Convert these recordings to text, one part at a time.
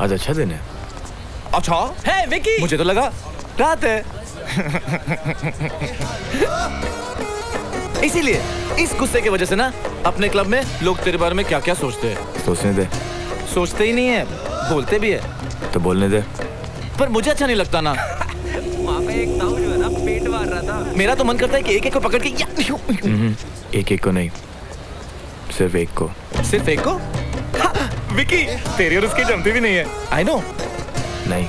आज अच्छा दिन है। अच्छा है विकी, मुझे तो लगा रात है। इसीलिए इस गुस्से की वजह से ना अपने क्लब में लोग तेरे बारे में क्या क्या सोचते हैं। सोचने दे। सोचते ही नहीं है, बोलते भी है। तो बोलने दे। पर मुझे अच्छा नहीं लगता ना। वहाँ पे एक ताऊ जो है ना पेट मार रहा था। मेरा तो मन करता है कि एक एक को पकड़ के एक एक को नहीं, सिर्फ एक को। सिर्फ एक को? विकी तेरी और उसकी जमती भी नहीं है। I know. नहीं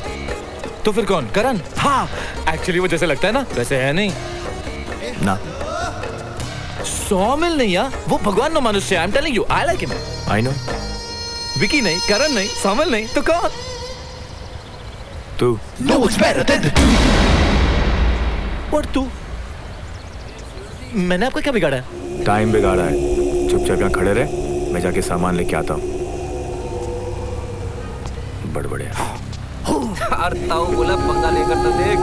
तो फिर कौन? करण? हाँ एक्चुअली वो जैसे लगता है ना वैसे है नहीं ना। 100 मील नहीं यार, वो भगवान नो मनुष्य। I am telling you, I like him. I know. Vicky नहीं, करण नहीं, 100 मील नहीं, तो कौन? तू। No one's better than the What तू? मैंने आपका क्या बिगाड़ा है? टाइम बिगाड़ा है। चुपचाप यहाँ खड़े रहे, मैं जाके सामान लेके आता हूँ। बड़बड़े। यार ताऊ बोला पंगा लेकर तो देख।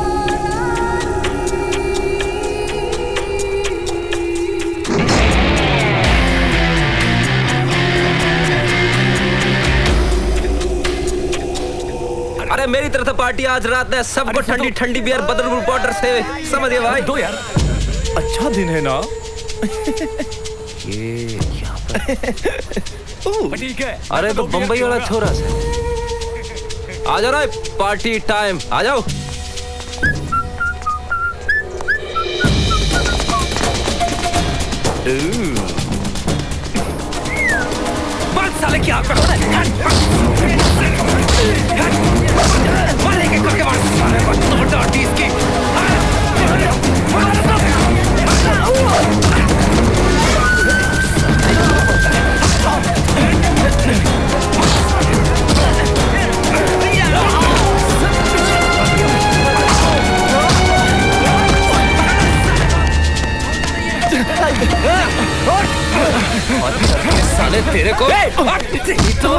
अरे मेरी तरफ से पार्टी आज रात में सबको ठंडी ठंडी बियर बदरपुर पाउडर से, समझ गए भाई? दो यार। अच्छा दिन है ना? ये ठीक है। अरे तो बम्बई वाला छोरा से आ जाओ, पार्टी टाइम आ जाओ। बात साले क्या कर रहा है? मारे के करके मार साले को तोड़ दो टीस की। साले तेरे को तो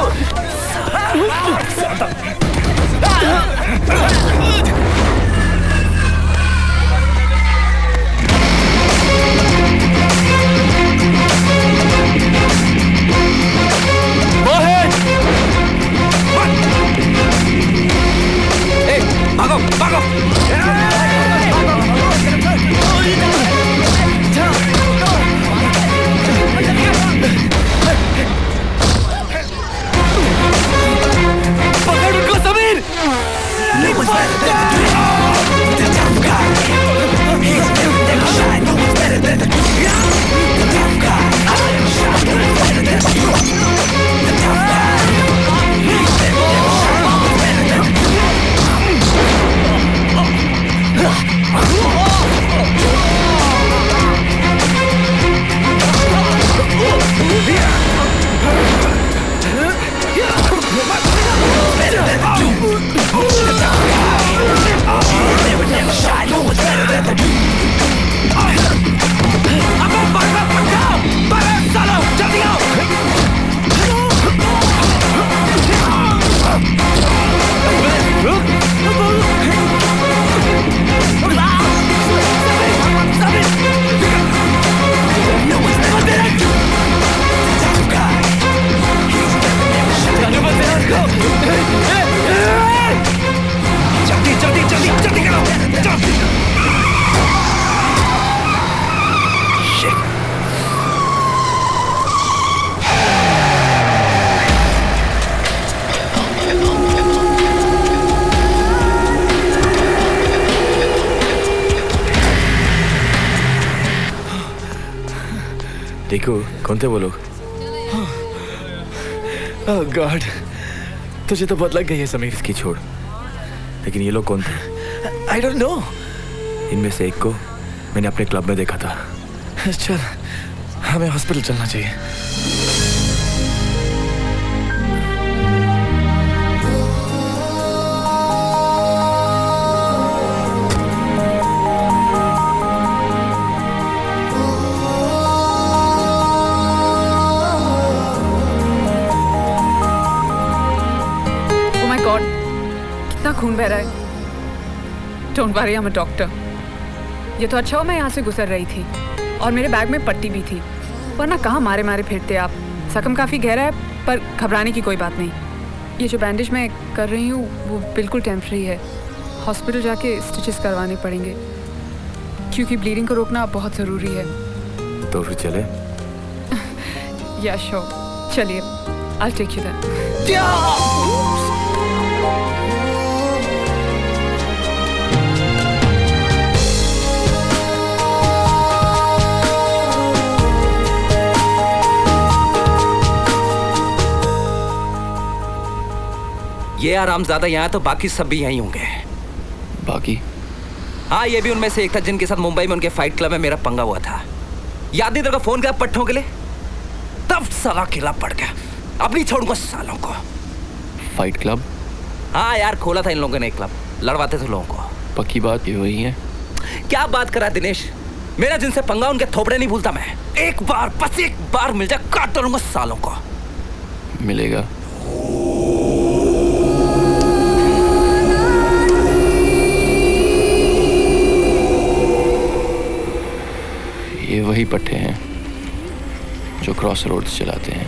भागो भागो। पकड़ उनको समीर। देखो कौन थे वो लोग? ओह गॉड, तुझे तो बहुत लग गई है समीर। इसकी छोड़, लेकिन ये लोग कौन थे? I don't know. इनमें से एक को मैंने अपने क्लब में देखा था। चल हमें हॉस्पिटल चलना चाहिए। कितना खून बह रहा है। Don't worry, I am a doctor. ये तो अच्छा हो मैं यहाँ से गुजर रही थी और मेरे बैग में पट्टी भी थी, वरना कहाँ मारे मारे फिरते आप। जख्म काफ़ी गहरा है पर घबराने की कोई बात नहीं। ये जो बैंडेज मैं कर रही हूँ वो बिल्कुल टेम्परेरी है। हॉस्पिटल जाके स्टिचेस करवाने पड़ेंगे क्योंकि ब्लीडिंग को रोकना बहुत ज़रूरी है। तो फिर चले? या श्योर, चलिए, I'll take you then. ये आरामज़ादा यहाँ तो बाकी सब भी यहीं होंगे। बाकी? हाँ, ये भी उनमें से एक था जिनके साथ मुंबई में उनके फाइट क्लब में मेरा पंगा हुआ था। याद नहीं तेरे को फोन किया पट्टों के लिए? तब साला अकेला पड़ गया। अब नहीं छोड़ूंगा सालों को। Fight club? हाँ यार, खोला था इन लोगों ने एक क्लब, लड़वाते थे लोगों को। पक्की बात ये वही है? क्या बात करा दिनेश, मेरा जिनसे पंगा उनके थोपड़े नहीं भूलता मैं। एक बार, बस एक बार मिल जाए, काट डालूंगा सालों को। मिलेगा। ये वही पट्टे हैं जो क्रॉस रोड्स चलाते हैं।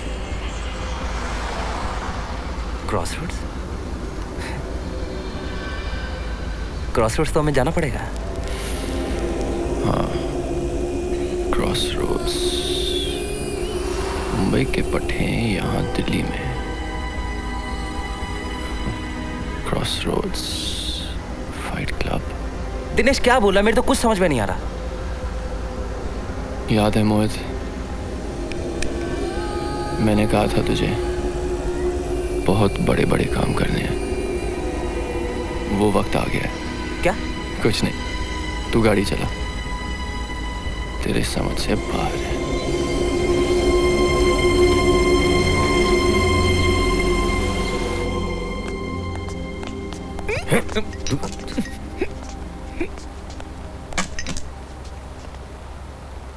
Cross roads? क्रॉस रोड्स तो हमें जाना पड़ेगा। हाँ, क्रॉस रोड्स मुंबई के पट्टे हैं यहाँ दिल्ली में। Cross roads fight club. Dinesh क्या बोला, मेरे तो कुछ समझ में नहीं आ रहा। याद है मोहित, मैंने कहा था तुझे बहुत बड़े बड़े काम करने हैं। वो वक्त आ गया है। क्या? कुछ नहीं, तू गाड़ी चला, तेरे समझ से बाहर है।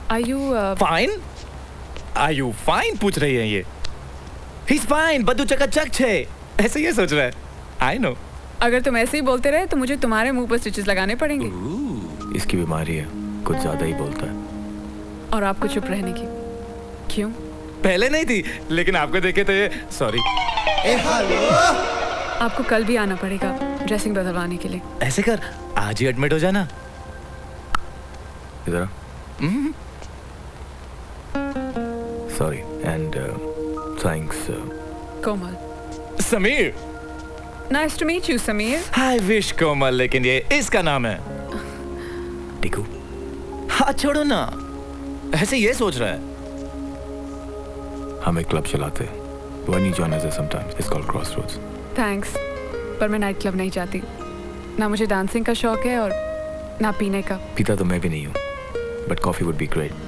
Are you fine? Are you fine? पूछ रही है ये। He's fine, बद्दू चकाचक छे। ऐसे ये सोच रहा है। I know. अगर तुम ऐसे ही बोलते रहे तो मुझे तुम्हारे मुंह पर स्टिचेस लगाने पड़ेंगे। इसकी बीमारी है, कुछ ज्यादा ही बोलता है। और आपको चुप रहने की। क्यों? पहले नहीं थी, लेकिन आपको देखे तो ये सॉरी। आपको कल भी आना पड़ेगा ड्रेसिंग बदलवाने के लिए। ऐसे कर, आज ही एडमिट हो जाना। इधर sorry and thanks Komal. Sameer. Nice to meet you Sameer. I wish Komal, लेकिन ये इसका नाम है टिकू। हाँ छोड़ो ना, ऐसे ये सोच रहा है। हम एक क्लब चलाते हैं। Why don't you join us sometimes? It's called Crossroads. Thanks, पर मैं नाइट क्लब नहीं जाती। ना मुझे डांसिंग का शौक है और ना पीने का। पीता तो मैं भी नहीं हूँ, but coffee would be great.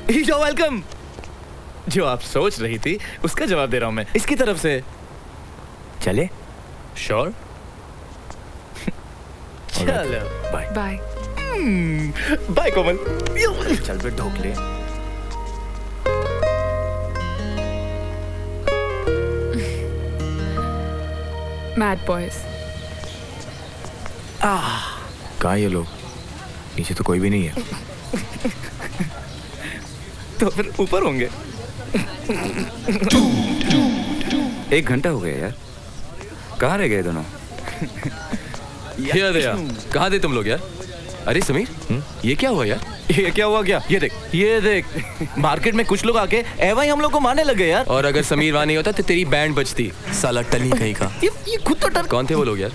You're welcome. जो आप सोच रही थी उसका जवाब दे रहा हूँ मैं, इसकी तरफ से। चले? श्योर। चलो बाय। बाय। बाय कोमल। चल फिर ढोक ले। Mad boys. कहाँ ये लोग? नीचे तो कोई भी नहीं है। तो फिर ऊपर होंगे। 1 घंटा हो गया यार, कहाँ रह गए दोनों? ये दया, कहाँ थे तुम लोग यार? अरे समीर, ये क्या हुआ यार? ये क्या हुआ क्या? ये देख मार्केट में कुछ लोग आके एवा ही हम लोग को मारने लगे यार। और अगर समीर वहां नहीं होता तो तेरी बैंड बजती, साला टली कहीं का। ये खुद तो डर। कौन थे वो लोग यार?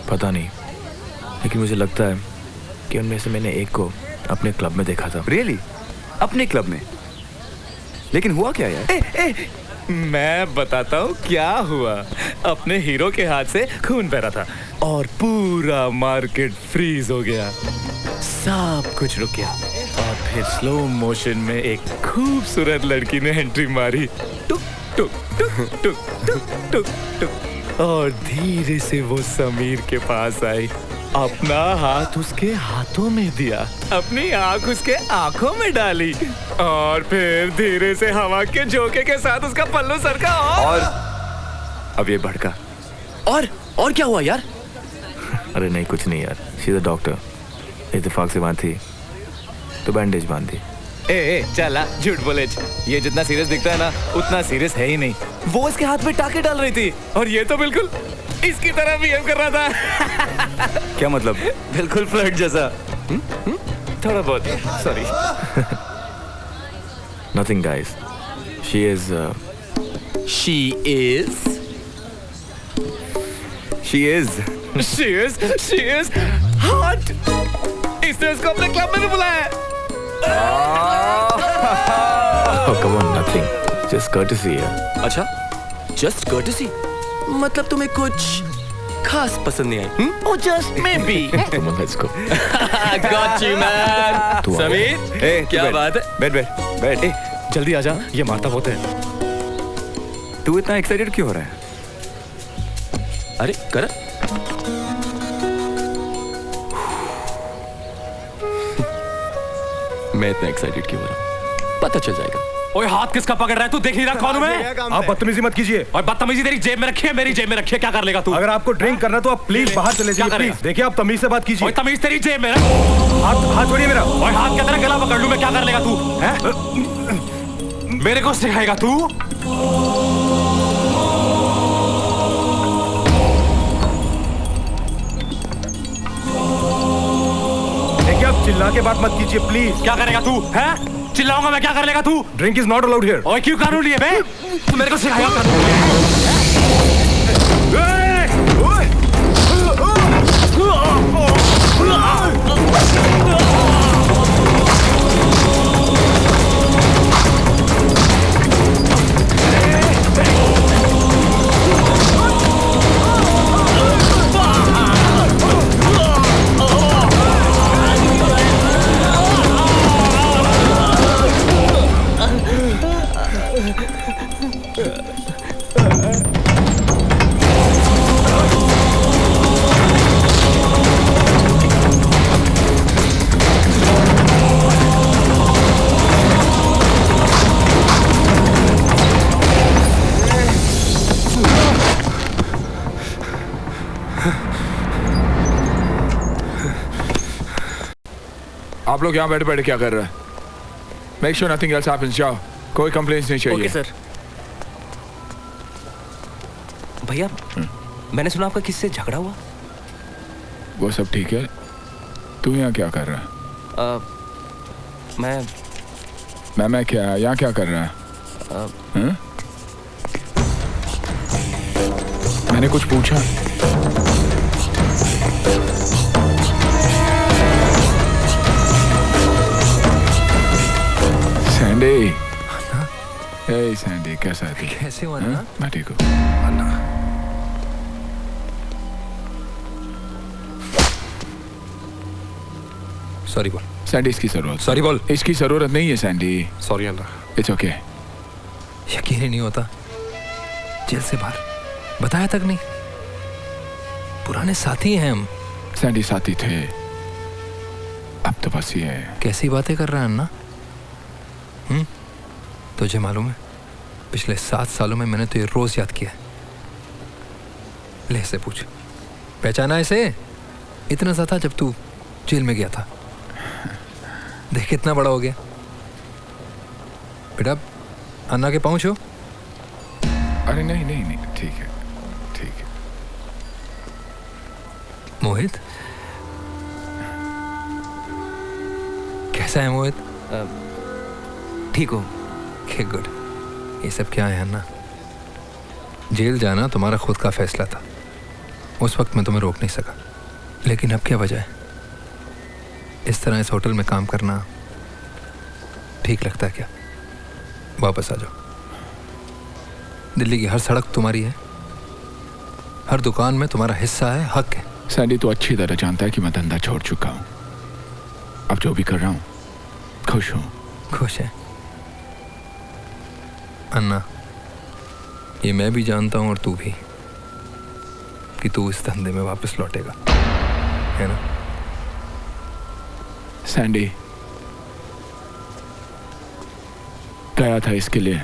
पता नहीं, लेकिन मुझे लगता है कि उनमें से मैंने एक को अपने क्लब में देखा था। रियली? अपने क्लब में? लेकिन हुआ क्या यार? मैं बताता हूँ क्या हुआ। अपने हीरो के हाथ से खून बह रहा था और पूरा मार्केट फ्रीज हो गया, सब कुछ रुक गया। और फिर स्लो मोशन में एक खूबसूरत लड़की ने एंट्री मारी। टुक टुक टुक टुक टुक टुक टुक, और धीरे से वो समीर के पास आई, अपना हाथ उसके हाथों में दिया, अपनी आंख उसके आंखों में डाली, और फिर धीरे से हवा के झोंके के साथ उसका पल्लू सरका और अब ये भड़का। और क्या हुआ यार? अरे नहीं, कुछ नहीं यार। She is a doctor. इत्तेफाक से बांध थी तो बैंडेज बांध दी। ए चला झूठ बोले। ये जितना सीरियस दिखता है ना उतना सीरियस है ही नहीं। वो इसके हाथ में टाके डाल रही थी और ये तो बिल्कुल इसकी तरह बिहेव कर रहा था। क्या मतलब? बिल्कुल फ्लर्ट जैसा। थोड़ा बहुत sorry. Nothing, guys. She is. She is. She is. She is hot. इसने उसको अपने क्लब में भी बुलाया है। Oh, come on, nothing. Just courtesy, yeah. अच्छा, जस्ट कर्टेसी मतलब तुम्हें कुछ खास पसंद नहीं आई? Oh, just maybe. Come on, let's go. Got you, man. तू आ। समीर, ए, क्या बैठ, बात है? बैठ बैठ बैठ। ए, जल्दी आजा, ये मारता बहुत है। तू इतना एक्साइटेड क्यों हो रहा है? अरे कर। मैं इतना एक्साइटेड क्यों हो रहा हूँ पता चल जाएगा। ओए हाथ किसका पकड़ रहा है तू? देख नहीं रहा कौन हूं मैं? आप बदतमीजी मत कीजिए। और बदतमीजी तेरी जेब में रखी है, मेरी जेब में रखी है, क्या कर लेगा तू? अगर आपको ड्रिंक करना तो आप प्लीज बाहर चले क्या जाइए। करेगा? प्लीज देखिए, आप तमीज से बात कीजिए। ओए तमीज तेरी जेब में रख। हाथ छोड़िए मेरा। ओए हाथ के तरह गला पकड़ लूं मैं, क्या कर लेगा तू? हैं? मेरे को सिखाएगा तू? देखिए, आप चिल्ला के बात मत कीजिए प्लीज। क्या करेगा तू? हैं? चिल्लाऊंगा मैं, क्या कर लेगा तू? Drink is not allowed here. ओए क्यों कानून लिए बे? तू मेरे को सिखाएगा कानून? आप लोग यहाँ बैठे बैठे क्या कर रहे हैं? Make sure nothing else happens. जाओ, कोई कंप्लेंट्स नहीं चाहिए। Okay sir. भैया, मैंने सुना आपका किससे झगड़ा हुआ? वो सब ठीक है। तू यहाँ क्या कर रहा है? मैं क्या यहाँ क्या कर रहा है? मैंने कुछ पूछा? सैंडी, हे सैंडी, कैसा है तू? कैसे हो हाँ? मैं ठीक हूँ। सॉरी बोल। सैंडी, इसकी जरूरत। सॉरी बोल। इसकी जरूरत नहीं है Sandy. Sorry Anna. It's okay. यकीन ही नहीं होता, जेल से बाहर बताया तक नहीं। पुराने साथी हैं हम। सैंडी, साथी थे, अब तो बस ये है। कैसी बातें कर रहा है अन्ना? तुझे मालूम है, पिछले 7 सालों में मैंने तुझे रोज याद किया है। ले से पूछ, पहचाना इसे? इतना सा था जब तू जेल में गया था। देख कितना बड़ा हो गया। बेटा, अन्ना के पाँव छू। अरे नहीं नहीं नहीं, ठीक है ठीक है। मोहित, कैसा है मोहित? ठीक हो? Okay good. ये सब क्या है अन्ना? जेल जाना तुम्हारा खुद का फैसला था। उस वक्त मैं तुम्हें रोक नहीं सका, लेकिन अब क्या वजह है? इस तरह इस होटल में काम करना ठीक लगता है क्या? वापस आ जाओ। दिल्ली की हर सड़क तुम्हारी है, हर दुकान में तुम्हारा हिस्सा है, हक है। सैंडी, तू अच्छी तरह जानता है कि मैं धंधा छोड़ चुका हूँ। अब जो भी कर रहा हूँ खुश हूँ। खुश है अन्ना, ये मैं भी जानता हूँ और तू भी, कि तू इस धंधे में वापस लौटेगा, है ना? सैंडी, गया था इसके लिए।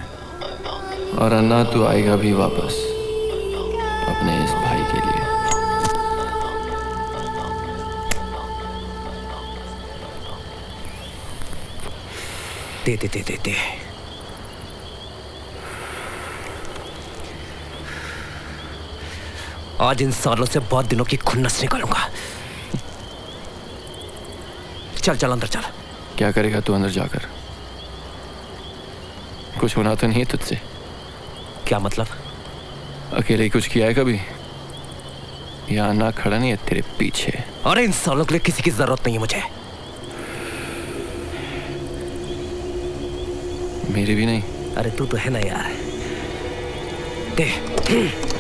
और अन्ना, तू आएगा भी वापस अपने इस भाई के लिए। दे दे दे दे दे। आज इन सालों से बहुत दिनों की खुन्नस निकालूंगा। चल चल अंदर चल। क्या करेगा तू अंदर जाकर? कुछ होना तो नहीं है तुझसे? क्या मतलब? अकेले ही कुछ किया है कभी? यहाँ ना खड़ा नहीं है तेरे पीछे। अरे इन सालों के लिए किसी की जरूरत नहीं है मुझे। मेरी भी नहीं। अरे तू तो है ना यार। दे।